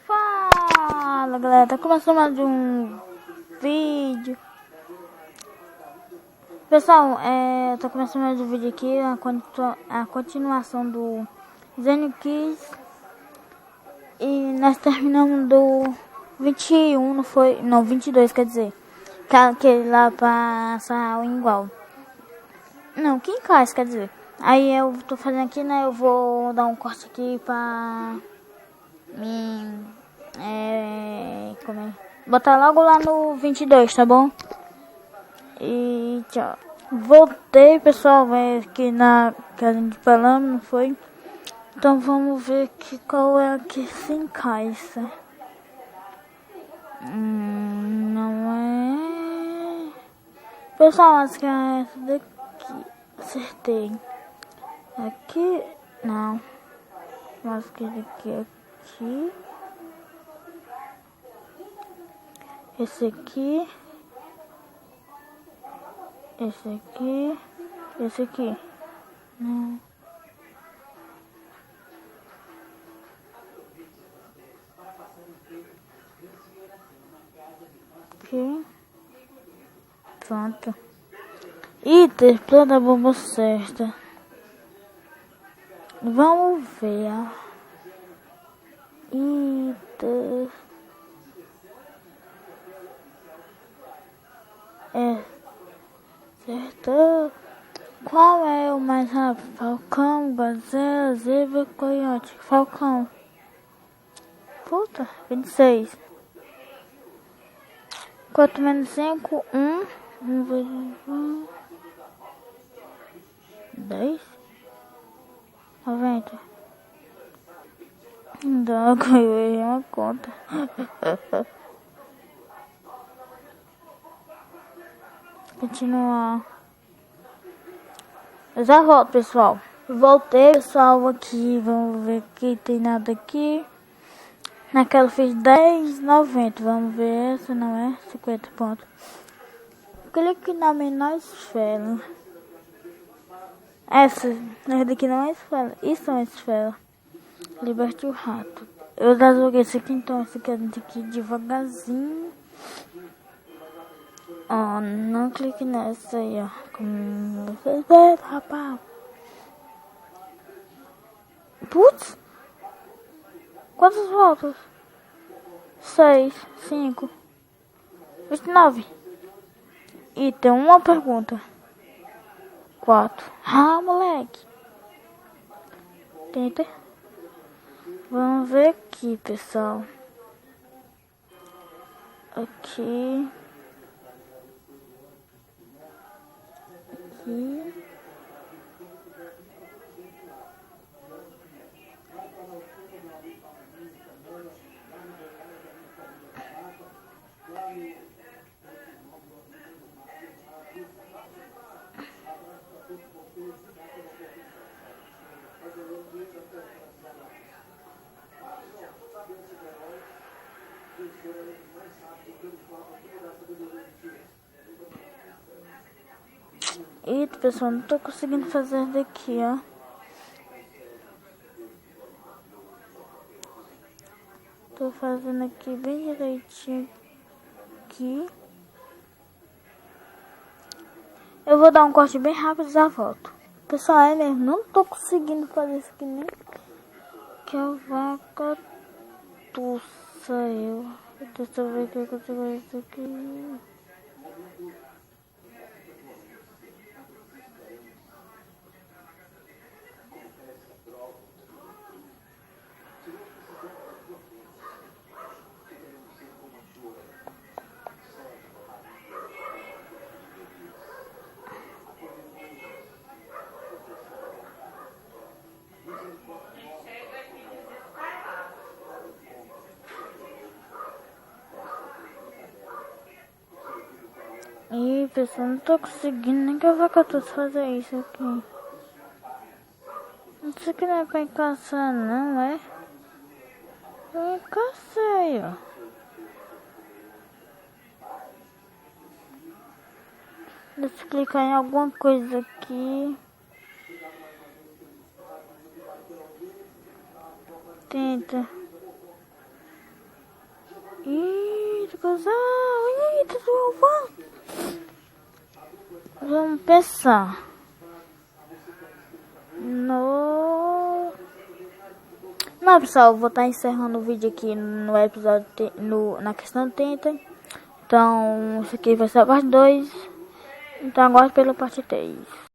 Fala galera, tá começando mais um vídeo. Pessoal, tô começando mais um vídeo aqui, a continuação do Zen Kids. E nós terminamos do 21, não foi? Não, 22 quer dizer. Aquele lá passa igual. Não, Quincais quer dizer. Aí eu tô fazendo aqui, né? Eu vou dar um corte aqui pra mim. Botar logo lá no 22, tá bom? E tchau. Voltei, pessoal, vai aqui na casa de Palamo, não foi? Então vamos ver aqui qual é a que se encaixa. Não é... Pessoal, acho que é essa daqui. Acertei. Aqui, não. Acho que aqui. Esse aqui. Esse aqui. Esse aqui. Não. Aqui. Pronto. Itens da bomba certa. Vamos ver. Itens. Certo. Qual é o mais rápido? Falcão, gazela, zebra, coiote. Falcão. Puta, 26. 4 menos 5, 1. 1 vezes 1. 10. 90. Droga, eu errei uma conta. Continuar. Eu já volto, pessoal. Voltei, pessoal, aqui. Vamos ver que tem nada aqui. Naquela eu fiz 10,90. Vamos ver essa, não é? 50 pontos. Clique na menor esfera. Essa daqui não é esfera. Isso é uma esfera. Liberte o rato. Eu já joguei esse aqui, então esse aqui devagarzinho. Ó, não clique nessa aí, ó. Como vocês veem, rapaz. Putz! Quantas voltas? 6, 5, 29. E tem uma pergunta. 4. Ah, moleque. Tenta. Vamos ver aqui, pessoal. Aqui. Eita, pessoal, não tô conseguindo fazer daqui, ó. Tô fazendo aqui bem direitinho aqui. Eu vou dar um corte bem rápido e já volto. Pessoal, é mesmo, não tô conseguindo fazer isso aqui nem que a vaca tussa eu. Deixa eu ver o que eu consigo fazer isso aqui. pessoal, não tô conseguindo nem gravar que eu tô fazer isso aqui. Isso aqui não é pra encaixar não, é? Eu encaixei, ó. Deixa eu clicar em alguma coisa aqui. Tenta. Ih, coisa. Eita, vamos pensar. Não, pessoal, eu vou estar encerrando o vídeo aqui no episódio, na questão 30. Então, isso aqui vai ser a parte 2. Então, aguarde pela parte 3.